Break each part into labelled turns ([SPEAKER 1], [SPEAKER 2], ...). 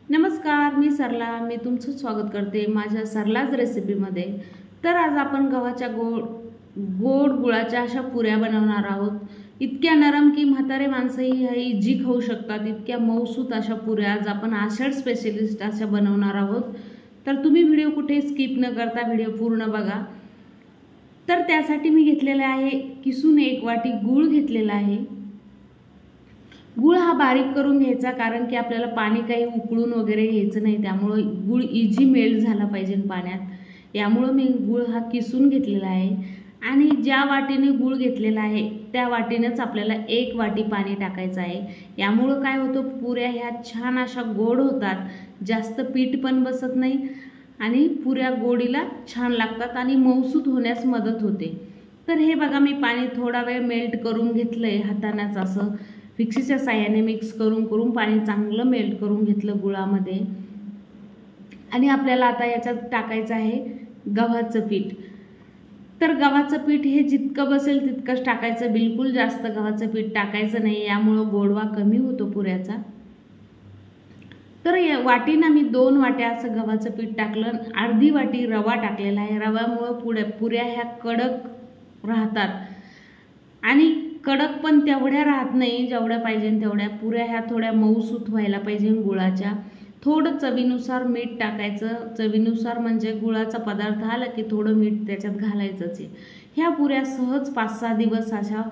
[SPEAKER 1] नमस्कार, मी सरला. मी तुमचं स्वागत करते माझ्या सरलाज रेसिपीमध्ये. तर आज आपण गव्हाच्या गोड गुळाच्या अशा पुऱ्या बनवणार आहोत. इतक्या नरम की म्हातारे माणसंही ह्या इझी खाऊ शकतात. इतक्या मऊसूत अशा पुऱ्या आज आपण आषाढ स्पेशलिस्ट अशा बनवणार आहोत. तर तुम्ही व्हिडिओ कुठे स्किप न करता व्हिडिओ पूर्ण बघा. तर त्यासाठी मी घेतलेला आहे किसून 1 वाटी गूळ घेतलेला आहे. गूळ हा बारीक करून घ्यायचा, कारण की आपल्याला पाणी काही उकळून वगैरे घ्यायचं नाही, त्यामुळे गूळ इझी मेल्ट झाला पाहिजे पाण्यात. यामुळे मी गूळ हा किसून घेतलेला आहे. आणि ज्या वाटीने गूळ घेतलेला आहे त्या वाटीनेच आपल्याला 1 वाटी पाणी टाकायचं आहे. यामुळे काय होतं, पुऱ्या ह्या छान अशा गोड होतात, जास्त पीठ पण बसत नाही आणि पुऱ्या गोडीला छान लागतात आणि मऊसूत होण्यास मदत होते. तर हे बघा, मी पाणी थोडा वेळ मेल्ट करून घेतलंय हातानेच, असं मिक्सीच्या साहाय्याने मिक्स करून पाणी चांगलं मेल्ट करून घेतलं गुळामध्ये. आणि आपल्याला आता याच्यात टाकायचं आहे गव्हाचं पीठ. तर गव्हाचं पीठ हे जितकं बसेल तितकंच टाकायचं, बिलकुल जास्त गव्हाचं पीठ टाकायचं नाही, यामुळं गोडवा कमी होतो पुऱ्याचा. तर या वाटीनं मी 2 वाट्या असं गव्हाचं पीठ टाकलं, अर्धी वाटी रवा टाकलेला आहे. रव्यामुळं पुऱ्या ह्या कडक राहतात आणि कडक पण तेवढ्या राहत नाही जेवढ्या पाहिजे तेवढ्या. पुऱ्या ह्या थोड्या मऊसूत व्हायला पाहिजे गुळाच्या. थोडं चवीनुसार मीठ टाकायचं. चवीनुसार म्हणजे गुळाचा पदार्थ आला की थोडं मीठ त्याच्यात घालायचंच आहे. ह्या पुऱ्या सहज 5-6 दिवस अशा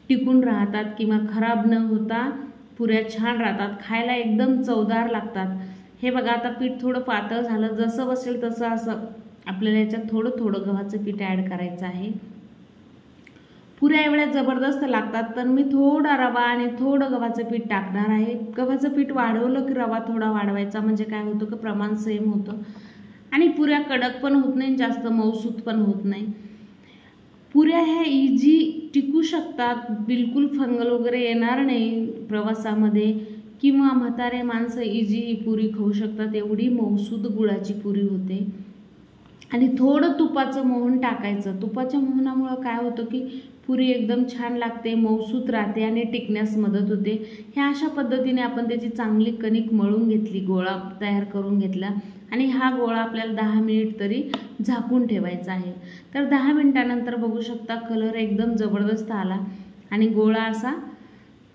[SPEAKER 1] टिकून राहतात किंवा खराब न होता पुऱ्या छान राहतात, खायला एकदम चवदार लागतात. हे बघा, आता पीठ थोडं पातळ झालं, जसं बसेल तसं असं आपल्याला याच्यात थोडं थोडं गव्हाचं पीठ ॲड करायचं आहे. पुऱ्या एवढ्या जबरदस्त लागतात, तर मी थोडा रवा आणि थोडं गव्हाचं पीठ टाकणार आहे. गव्हाचं पीठ वाढवलं की रवा थोडा वाढवायचा, म्हणजे काय होतं की प्रमाण सेम होतं आणि पुऱ्या कडक पण होत नाही, जास्त मऊसूत पण होत नाही. पुऱ्या ह्या इझी टिकू शकतात, बिलकुल फंगल वगैरे येणार नाही प्रवासामध्ये, किंवा म्हातारे माणसं इझी ही पुरी खाऊ शकतात. एवढी मऊसूत गुळाची पुरी होते. आणि थोडं तुपाचं मोहन टाकायचं. तुपाच्या मोहनामुळं काय होतं की पुरी एकदम छान लागते, मऊसूत राहते आणि टिकण्यास मदत होते. ह्या अशा पद्धतीने आपण त्याची चांगली कणिक मळून घेतली, गोळा तयार करून घेतला आणि हा गोळा आपल्याला 10 मिनिट तरी झाकून ठेवायचा आहे. तर 10 मिनिटानंतर बघू शकता कलर एकदम जबरदस्त आला आणि गोळा असा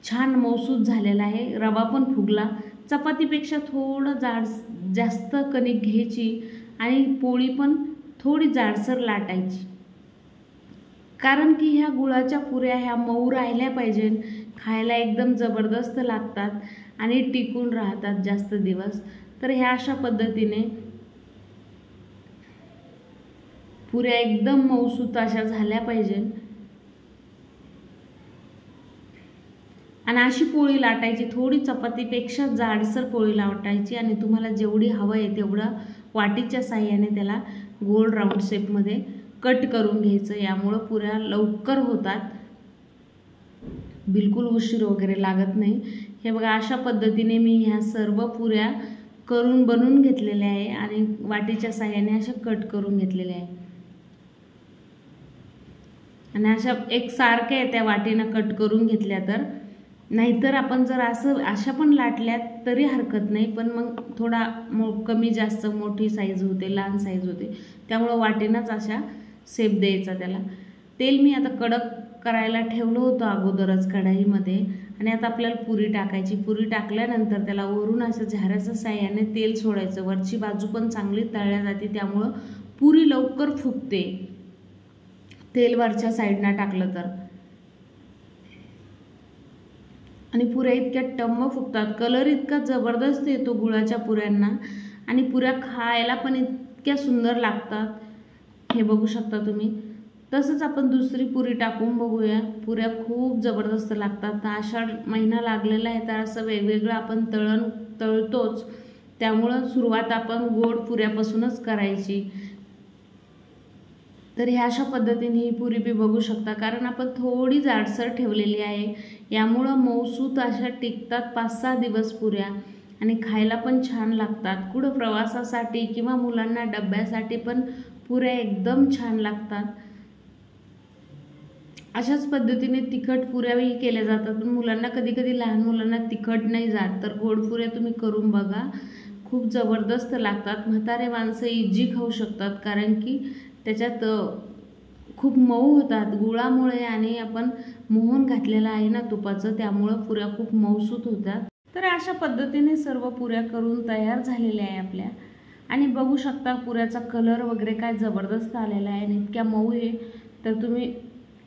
[SPEAKER 1] छान मऊसूत झालेला आहे. रवा पण फुगला. चपातीपेक्षा थोडं जास्त कणिक घ्यायची आणि पोळी पण थोडी जाडसर लाटायची, कारण की ह्या गुळाच्या पुऱ्या ह्या मऊ राहिल्या पाहिजे, खायला एकदम जबरदस्त लागतात आणि टिकून राहतात जास्त दिवस. तर ह्या अशा पद्धतीने पुऱ्या एकदम मऊसूत अशा झाल्या पाहिजे आणि अशी पोळी लाटायची, थोडी चपातीपेक्षा जाडसर पोळी लाटायची आणि तुम्हाला जेवढी हवं आहे तेवढं वाटीच्या साहाय्याने त्याला गोल राऊंड शेपमध्ये कट करून घ्यायचं. यामुळं पुऱ्या लवकर होतात, बिलकुल उशीर वगैरे लागत नाही. हे बघा, अशा पद्धतीने मी ह्या सर्व पुऱ्या बनवून घेतलेल्या आहे आणि वाटीच्या साहाय्याने अशा कट करून घेतलेल्या आहे आणि अशा एकसारख्या त्या वाटीनं कट करून घेतल्या. तर नाहीतर आपण जर अशा पण लाटल्यात तरी हरकत नाही, पण मग थोडा कमी जास्त मोठी साईज होते, लहान साईज होते, त्यामुळं वाटेनंच अशा शेप द्यायचा त्याला. तेल मी आता कडक करायला ठेवलं होतं अगोदरच कढईमध्ये आणि आता आपल्याला पुरी टाकायची. पुरी टाकल्यानंतर त्याला वरून असं झाऱ्याच्या साहाय्याने तेल सोडायचं. वरची बाजू पण चांगली तळल्या जाते, त्यामुळं पुरी लवकर फुगते तेल वरच्या साईडनं टाकलं तर. आणि पुऱ्या इतक्या टम्म फुगतात, कलर इतका जबरदस्त येतो गुळाच्या पुऱ्यांना आणि पुऱ्या खायला पण इतक्या सुंदर लागतात. हे बघू शकता तुम्ही. तसंच आपण दुसरी पुरी टाकून बघूया. पुऱ्या खूप जबरदस्त लागतात. आषाढ महिना लागलेला आहे, तर असं वेगवेगळं आपण तळतोच, त्यामुळं सुरुवात आपण गोड पुऱ्यापासूनच करायची. तर ह्या अशा पद्धतीने ही पुरी बी बघू शकता, कारण आपण थोडी जाडसर ठेवलेली आहे, यामुळं मऊसूत अशा टिकतात 5-6 दिवस पुऱ्या आणि खायला पण छान लागतात. कुठं प्रवासासाठी किंवा मुलांना डब्यासाठी पण पुऱ्या एकदम छान लागतात. अशाच पद्धतीने तिखट पुऱ्याही केल्या जातात, पण मुलांना कधी कधी लहान मुलांना तिखट नाही जात, तर गोड पुऱ्या तुम्ही करून बघा, खूप जबरदस्त लागतात. म्हातारे माणसं इजी खाऊ शकतात, कारण की त्याच्यात खूप मऊ होतात गुळामुळे, आणि आपण मोहन घातलेलं आहे ना तुपाचं, त्यामुळं पुऱ्या खूप मऊसूत होतात. तर अशा पद्धतीने सर्व पुऱ्या करून तयार झालेल्या आहे आपल्या. आणि बघू शकता पुऱ्याचा कलर वगैरे काय जबरदस्त आलेला आहे आणि इतक्या मऊ आहे. तर तुम्ही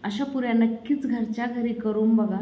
[SPEAKER 1] अशा पुऱ्या नक्कीच घरच्या घरी करून बघा.